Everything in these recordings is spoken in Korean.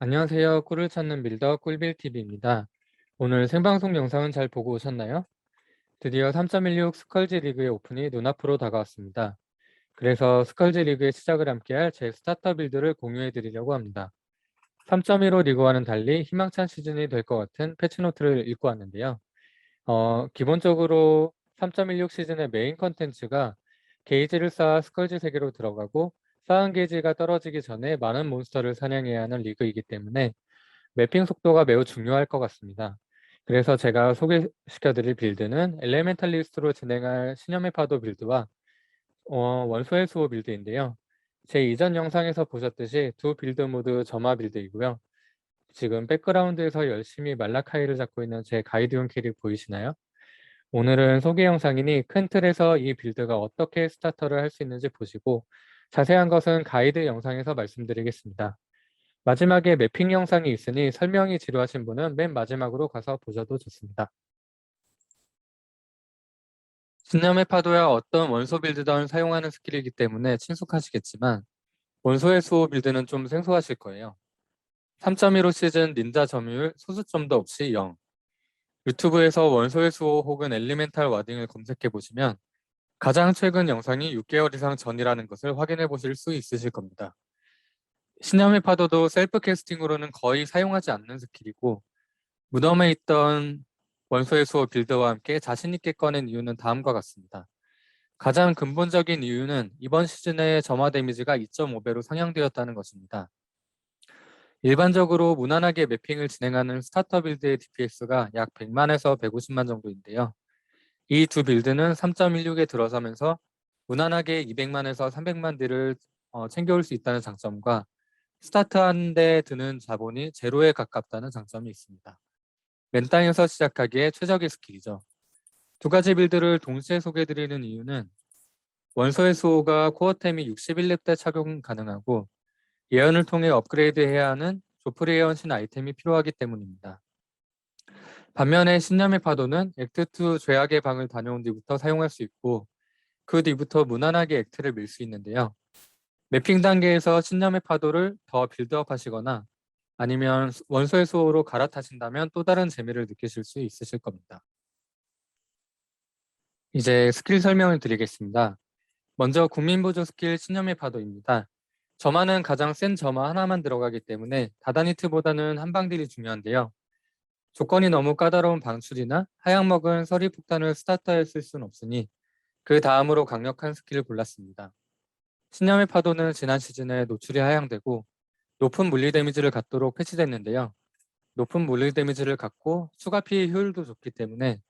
안녕하세요. 꿀을 찾는 빌더 꿀빌TV입니다. 오늘 생방송 영상은 잘 보고 오셨나요? 드디어 3.16 스컬지 리그의 오픈이 눈앞으로 다가왔습니다. 그래서 스컬지 리그의 시작을 함께할 제 스타터 빌드를 공유해 드리려고 합니다. 3.15 리그와는 달리 희망찬 시즌이 될 것 같은 패치노트를 읽고 왔는데요. 기본적으로 3.16 시즌의 메인 컨텐츠가 게이지를 쌓아 스컬지 세계로 들어가고 쌓은 게이지가 떨어지기 전에 많은 몬스터를 사냥해야 하는 리그이기 때문에 매핑 속도가 매우 중요할 것 같습니다. 그래서 제가 소개시켜드릴 빌드는 엘레멘탈리스트로 진행할 신념의 파도 빌드와 원소의 수호 빌드인데요. 제 이전 영상에서 보셨듯이 두 빌드 모두 점화 빌드이고요. 지금 백그라운드에서 열심히 말라카이를 잡고 있는 제 가이드용 캐릭 보이시나요? 오늘은 소개 영상이니 큰 틀에서 이 빌드가 어떻게 스타터를 할 수 있는지 보시고 자세한 것은 가이드 영상에서 말씀드리겠습니다. 마지막에 매핑 영상이 있으니 설명이 지루하신 분은 맨 마지막으로 가서 보셔도 좋습니다. 신념의 파도야 어떤 원소 빌드든 사용하는 스킬이기 때문에 친숙하시겠지만 원소의 수호 빌드는 좀 생소하실 거예요. 3.15 시즌 닌자 점유율 소수점도 없이 0. 유튜브에서 원소의 수호 혹은 엘리멘탈 와딩을 검색해 보시면 가장 최근 영상이 6개월 이상 전이라는 것을 확인해 보실 수 있으실 겁니다. 신념의 파도도 셀프 캐스팅으로는 거의 사용하지 않는 스킬이고 무덤에 있던 원소의 수호 빌드와 함께 자신 있게 꺼낸 이유는 다음과 같습니다. 가장 근본적인 이유는 이번 시즌의 점화 데미지가 2.5배로 상향되었다는 것입니다. 일반적으로 무난하게 매핑을 진행하는 스타터 빌드의 DPS가 약 100만에서 150만 정도인데요. 이 두 빌드는 3.16에 들어서면서 무난하게 200만에서 300만 딜을 챙겨올 수 있다는 장점과 스타트하는데 드는 자본이 제로에 가깝다는 장점이 있습니다. 맨땅에서 시작하기에 최적의 스킬이죠. 두 가지 빌드를 동시에 소개해드리는 이유는 원소의 수호가 코어템이 61렙 때 착용 가능하고 예언을 통해 업그레이드해야 하는 조프리 예언 신 아이템이 필요하기 때문입니다. 반면에 신념의 파도는 액트2 죄악의 방을 다녀온 뒤부터 사용할 수 있고 그 뒤부터 무난하게 액트를 밀 수 있는데요. 매핑 단계에서 신념의 파도를 더 빌드업 하시거나 아니면 원소의 수호로 갈아타신다면 또 다른 재미를 느끼실 수 있으실 겁니다. 이제 스킬 설명을 드리겠습니다. 먼저 국민보조 스킬 신념의 파도입니다. 점화는 가장 센 점화 하나만 들어가기 때문에 다다니트보다는 한방딜이 중요한데요. 조건이 너무 까다로운 방출이나 하향 먹은 서리 폭탄을 스타터에 쓸 수는 없으니 그 다음으로 강력한 스킬을 골랐습니다. 신념의 파도는 지난 시즌에 노출이 하향되고 높은 물리 데미지를 갖도록 패치됐는데요. 높은 물리 데미지를 갖고 추가 피해 효율도 좋기 때문에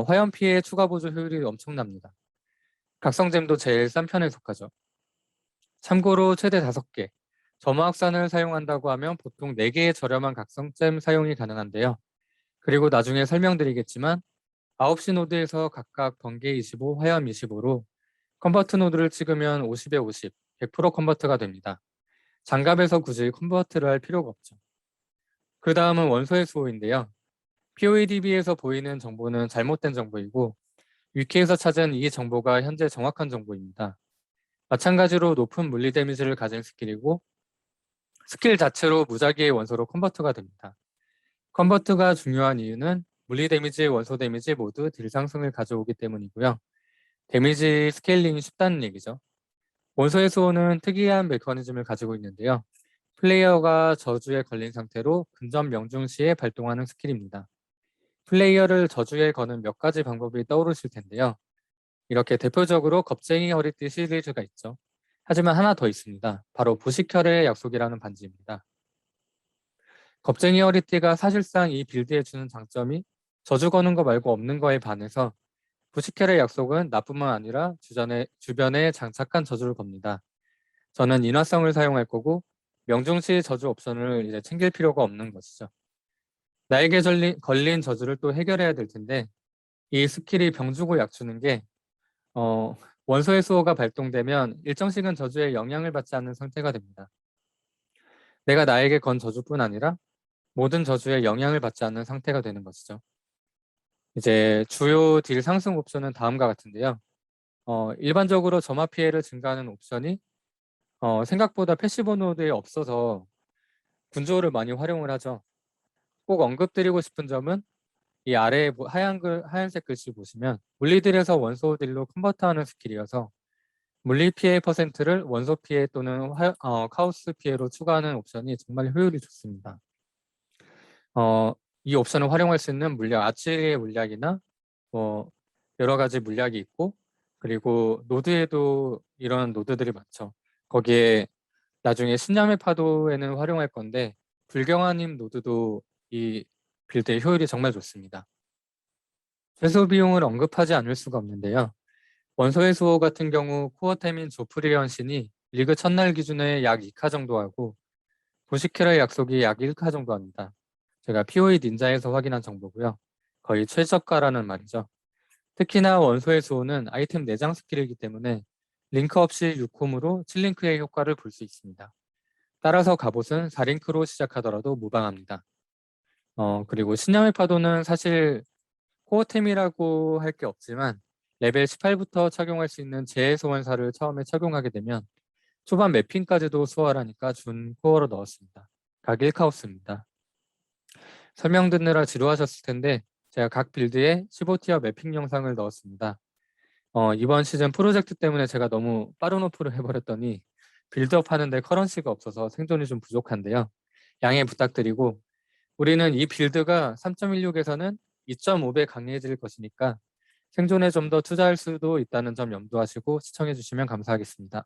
화염 피해 추가 보조 효율이 엄청납니다. 각성잼도 제일 싼 편에 속하죠. 참고로 최대 5개, 점화학산을 사용한다고 하면 보통 4개의 저렴한 각성잼 사용이 가능한데요. 그리고 나중에 설명드리겠지만 9시 노드에서 각각 번개 25, 화염 25로 컨버트 노드를 찍으면 50에 50, 100% 컨버트가 됩니다. 장갑에서 굳이 컨버트를 할 필요가 없죠. 그 다음은 원소의 수호인데요. POEDB에서 보이는 정보는 잘못된 정보이고 위키에서 찾은 이 정보가 현재 정확한 정보입니다. 마찬가지로 높은 물리 데미지를 가진 스킬이고 스킬 자체로 무작위의 원소로 컨버트가 됩니다. 컨버트가 중요한 이유는 물리 데미지, 원소 데미지 모두 딜 상승을 가져오기 때문이고요. 데미지 스케일링이 쉽다는 얘기죠. 원소의 수호는 특이한 메커니즘을 가지고 있는데요. 플레이어가 저주에 걸린 상태로 근접 명중 시에 발동하는 스킬입니다. 플레이어를 저주에 거는 몇 가지 방법이 떠오르실 텐데요. 이렇게 대표적으로 겁쟁이 허리띠 시리즈가 있죠. 하지만 하나 더 있습니다. 바로 부식혈의 약속이라는 반지입니다. 겁쟁이 허리띠가 사실상 이 빌드에 주는 장점이 저주 거는 거 말고 없는 거에 반해서 부식혈의 약속은 나뿐만 아니라 주변에 장착한 저주를 겁니다. 저는 인화성을 사용할 거고 명중시 저주 옵션을 이제 챙길 필요가 없는 것이죠. 나에게 걸린 저주를 또 해결해야 될 텐데 이 스킬이 병 주고 약 주는 게 원소의 수호가 발동되면 일정 시간 저주에 영향을 받지 않는 상태가 됩니다. 내가 나에게 건 저주뿐 아니라 모든 저주에 영향을 받지 않는 상태가 되는 것이죠. 이제 주요 딜 상승 옵션은 다음과 같은데요. 일반적으로 점화 피해를 증가하는 옵션이 생각보다 패시브 노드에 없어서 군조를 많이 활용을 하죠. 꼭 언급드리고 싶은 점은 이 아래에 하얀색 글씨 보시면 물리딜에서 원소 딜로 컨버트하는 스킬이어서 물리 피해 퍼센트를 원소 피해 또는 카오스 피해로 추가하는 옵션이 정말 효율이 좋습니다. 어, 이 옵션을 활용할 수 있는 물약, 아치리의 물약이나 뭐 여러 가지 물약이 있고, 그리고 노드에도 이런 노드들이 많죠. 거기에 나중에 신념의 파도에는 활용할 건데 불경화님 노드도 이 빌드의 효율이 정말 좋습니다. 최소 비용을 언급하지 않을 수가 없는데요. 원소의 수호 같은 경우 코어템인 조프리언 신이 리그 첫날 기준에 약 2카 정도 하고 도시킬의 약속이 약 1카 정도 합니다. 제가 POE 닌자에서 확인한 정보고요. 거의 최저가라는 말이죠. 특히나 원소의 수호는 아이템 내장 스킬이기 때문에 링크 없이 6콤으로 7링크의 효과를 볼 수 있습니다. 따라서 갑옷은 4링크로 시작하더라도 무방합니다. 그리고 신념의 파도는 사실 코어템이라고 할 게 없지만 레벨 18부터 착용할 수 있는 재해 소환사를 처음에 착용하게 되면 초반 매핑까지도 수월하니까 준 코어로 넣었습니다. 각 1카우스입니다. 설명 듣느라 지루하셨을 텐데 제가 각 빌드에 15티어 매핑 영상을 넣었습니다. 이번 시즌 프로젝트 때문에 제가 너무 빠른 오프를 해버렸더니 빌드업 하는데 커런시가 없어서 생존이 좀 부족한데요. 양해 부탁드리고 우리는 이 빌드가 3.16에서는 2.5배 강해질 것이니까 생존에 좀 더 투자할 수도 있다는 점 염두하시고 시청해 주시면 감사하겠습니다.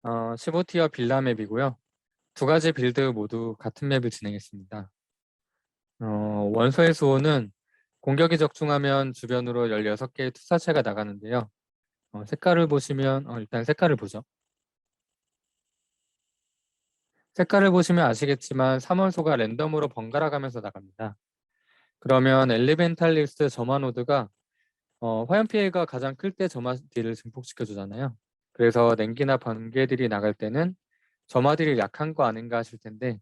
15티어 빌라 맵이고요. 두 가지 빌드 모두 같은 맵을 진행했습니다. 원소의 수호는 공격이 적중하면 주변으로 16개의 투사체가 나가는데요. 색깔을 보시면 일단 색깔을 보죠. 색깔을 보시면 아시겠지만 3원소가 랜덤으로 번갈아 가면서 나갑니다. 그러면 엘리멘탈리스트 점화 노드가 화염 피해가 가장 클 때 점화 딜을 증폭시켜 주잖아요. 그래서 냉기나 번개들이 나갈 때는 점화 딜이 약한 거 아닌가 하실 텐데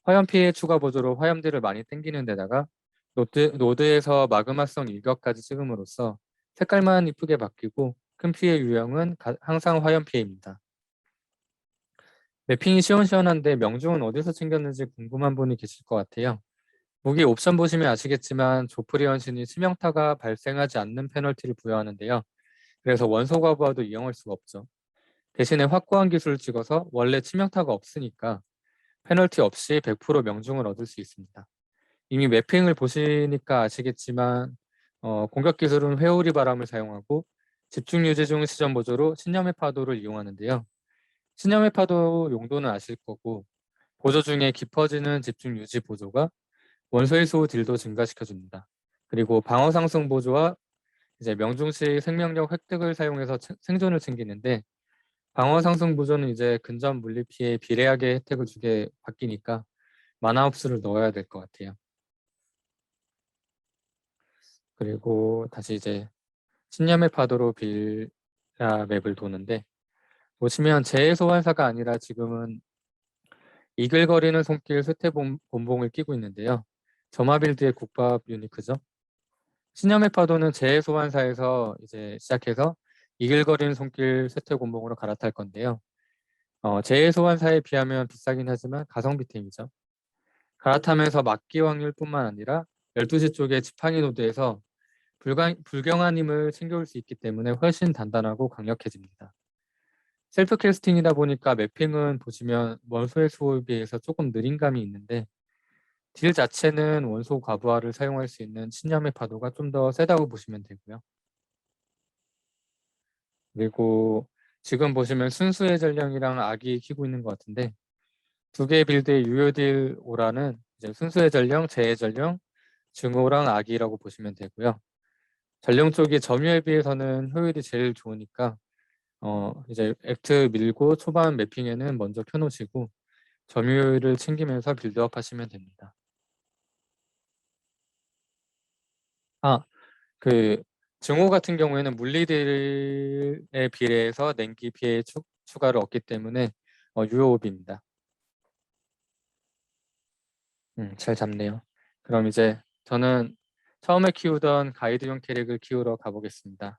화염 피해 추가 보조로 화염들을 많이 땡기는 데다가 노드에서 마그마성 일격까지 찍음으로써 색깔만 이쁘게 바뀌고 큰 피해 유형은 항상 화염 피해입니다. 매핑이 시원시원한데 명중은 어디서 챙겼는지 궁금한 분이 계실 것 같아요. 무기 옵션 보시면 아시겠지만 조프리언 신이 치명타가 발생하지 않는 페널티를 부여하는데요. 그래서 원소 과부하도 이용할 수가 없죠. 대신에 확고한 기술을 찍어서 원래 치명타가 없으니까 페널티 없이 100% 명중을 얻을 수 있습니다. 이미 매핑을 보시니까 아시겠지만 공격 기술은 회오리 바람을 사용하고 집중 유지 중 시전 보조로 신념의 파도를 이용하는데요. 신념의 파도 용도는 아실 거고 보조 중에 깊어지는 집중 유지 보조가 원소의 수 딜도 증가시켜줍니다. 그리고 방어 상승 보조와 이제 명중시 생명력 획득을 사용해서 생존을 챙기는데 방어 상승 보조는 이제 근접 물리 피해 비례하게 혜택을 주게 바뀌니까 마나 흡수를 넣어야 될 것 같아요. 그리고 다시 이제 신념의 파도로 빌라 맵을 도는데 보시면 재해 소환사가 아니라 지금은 이글거리는 손길 쇠퇴 본봉을 끼고 있는데요. 점화 빌드의 국밥 유니크죠. 신념의 파도는 재해 소환사에서 이제 시작해서 이글거리는 손길 쇠퇴 곤봉으로 갈아탈 건데요. 재해 소환사에 비하면 비싸긴 하지만 가성비 템이죠. 갈아타면서 막기 확률뿐만 아니라 12시 쪽에 지팡이 노드에서 불경한 힘을 챙겨올 수 있기 때문에 훨씬 단단하고 강력해집니다. 셀프 캐스팅이다 보니까 매핑은 보시면 원소의 수호에 비해서 조금 느린 감이 있는데 딜 자체는 원소 과부하를 사용할 수 있는 신념의 파도가 좀 더 세다고 보시면 되고요. 그리고 지금 보시면 순수의 전령이랑 악이 키고 있는 것 같은데 두 개의 빌드의 유효 딜 오라는 이제 순수의 전령, 재의 전령, 증오랑 악이라고 보시면 되고요. 전령 쪽이 점유에 비해서는 효율이 제일 좋으니까 이제 액트 밀고 초반 매핑에는 먼저 켜놓으시고 점유율을 챙기면서 빌드업 하시면 됩니다. 그 증오 같은 경우에는 물리딜에 비례해서 냉기 피해 추가를 얻기 때문에 유효옵입니다. 잘 잡네요. 그럼 이제 저는 처음에 키우던 가이드용 캐릭을 키우러 가보겠습니다.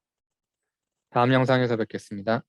다음 영상에서 뵙겠습니다.